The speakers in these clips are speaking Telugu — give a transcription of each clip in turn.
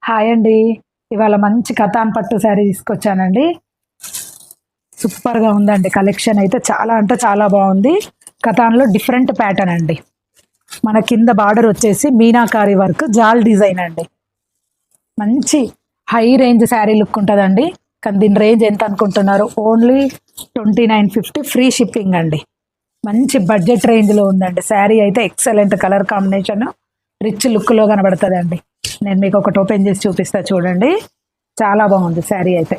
హాయ్ అండి. ఇవాళ మంచి కథాన్ పట్టు శారీ తీసుకొచ్చానండి. సూపర్గా ఉందండి. కలెక్షన్ అయితే చాలా అంటే చాలా బాగుంది. కథాన్లో డిఫరెంట్ ప్యాటర్న్ అండి. మన కింద బార్డర్ వచ్చేసి మీనాకారి వర్క్ జాల్ డిజైన్ అండి. మంచి హై రేంజ్ శారీ లుక్ ఉంటుందండి. కానీ దీని రేంజ్ ఎంత అనుకుంటున్నారు? ఓన్లీ 2950 ఫ్రీ షిప్పింగ్ అండి. మంచి బడ్జెట్ రేంజ్లో ఉందండి. శారీ అయితే ఎక్సలెంట్ కలర్ కాంబినేషన్, రిచ్ లుక్లో కనబడుతుందండి. నేను మీకు ఒకటి ఓపెన్ చేసి చూపిస్తా చూడండి. చాలా బాగుంది శారీ అయితే.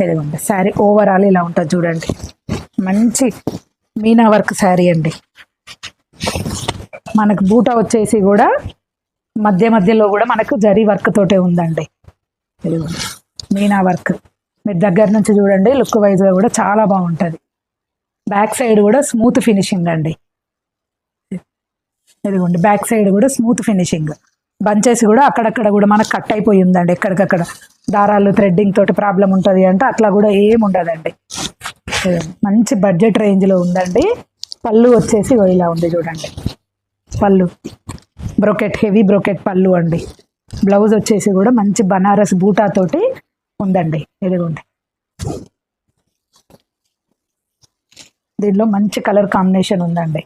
ఇదిగోండి శారీ ఓవరాల్ ఇలా ఉంటుంది చూడండి. మంచి మీనా వర్క్ శారీ అండి. మనకు బూటా వచ్చేసి కూడా మధ్య మధ్యలో కూడా మనకు జరీ వర్క్ తోటే ఉందండి. ఇదిగోండి మీనా వర్క్. మీరు దగ్గర నుంచి చూడండి, లుక్ వైజ్గా కూడా చాలా బాగుంటుంది. బ్యాక్ సైడ్ కూడా స్మూత్ ఫినిషింగ్ అండి. ఇదిగోండి బ్యాక్ సైడ్ కూడా స్మూత్ ఫినిషింగ్. బంచెస్ కూడా అక్కడక్కడ కూడా మనకు కట్ అయిపోయి ఉందండి. ఎక్కడికక్కడ దారాలు థ్రెడ్డింగ్ తోటి ప్రాబ్లం ఉంటుంది అంటే అట్లా కూడా ఏం ఉండదండి. మంచి బడ్జెట్ రేంజ్లో ఉందండి. పళ్ళు వచ్చేసి ఇలా ఉంది చూడండి. పళ్ళు బ్రోకెట్, హెవీ బ్రోకెట్ పళ్ళు అండి. బ్లౌజ్ వచ్చేసి కూడా మంచి బనారస్ బూటా తోటి ఉందండి. ఇదిగోండి దీనిలో మంచి కలర్ కాంబినేషన్ ఉందండి.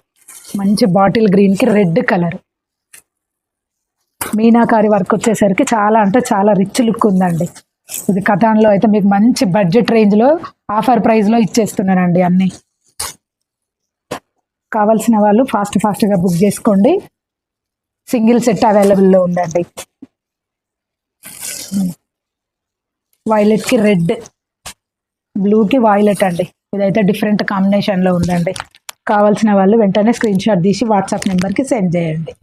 మంచి బాటిల్ గ్రీన్కి రెడ్ కలర్. మీనాకారి వర్క్ వచ్చేసరికి చాలా అంటే చాలా రిచ్ లుక్ ఉందండి. ఇది కథాన్లో అయితే మీకు మంచి బడ్జెట్ రేంజ్లో ఆఫర్ ప్రైస్లో ఇచ్చేస్తున్నానండి. అన్నీ కావాల్సిన వాళ్ళు ఫాస్ట్గా బుక్ చేసుకోండి. సింగిల్ సెట్ అవైలబుల్లో ఉందండి. వైలెట్కి రెడ్, బ్లూకి వైలెట్ అండి. ఇదైతే డిఫరెంట్ కాంబినేషన్లో ఉందండి. కావాల్సిన వాళ్ళు వెంటనే స్క్రీన్ షాట్ తీసి వాట్సాప్ నెంబర్కి సెండ్ చేయండి.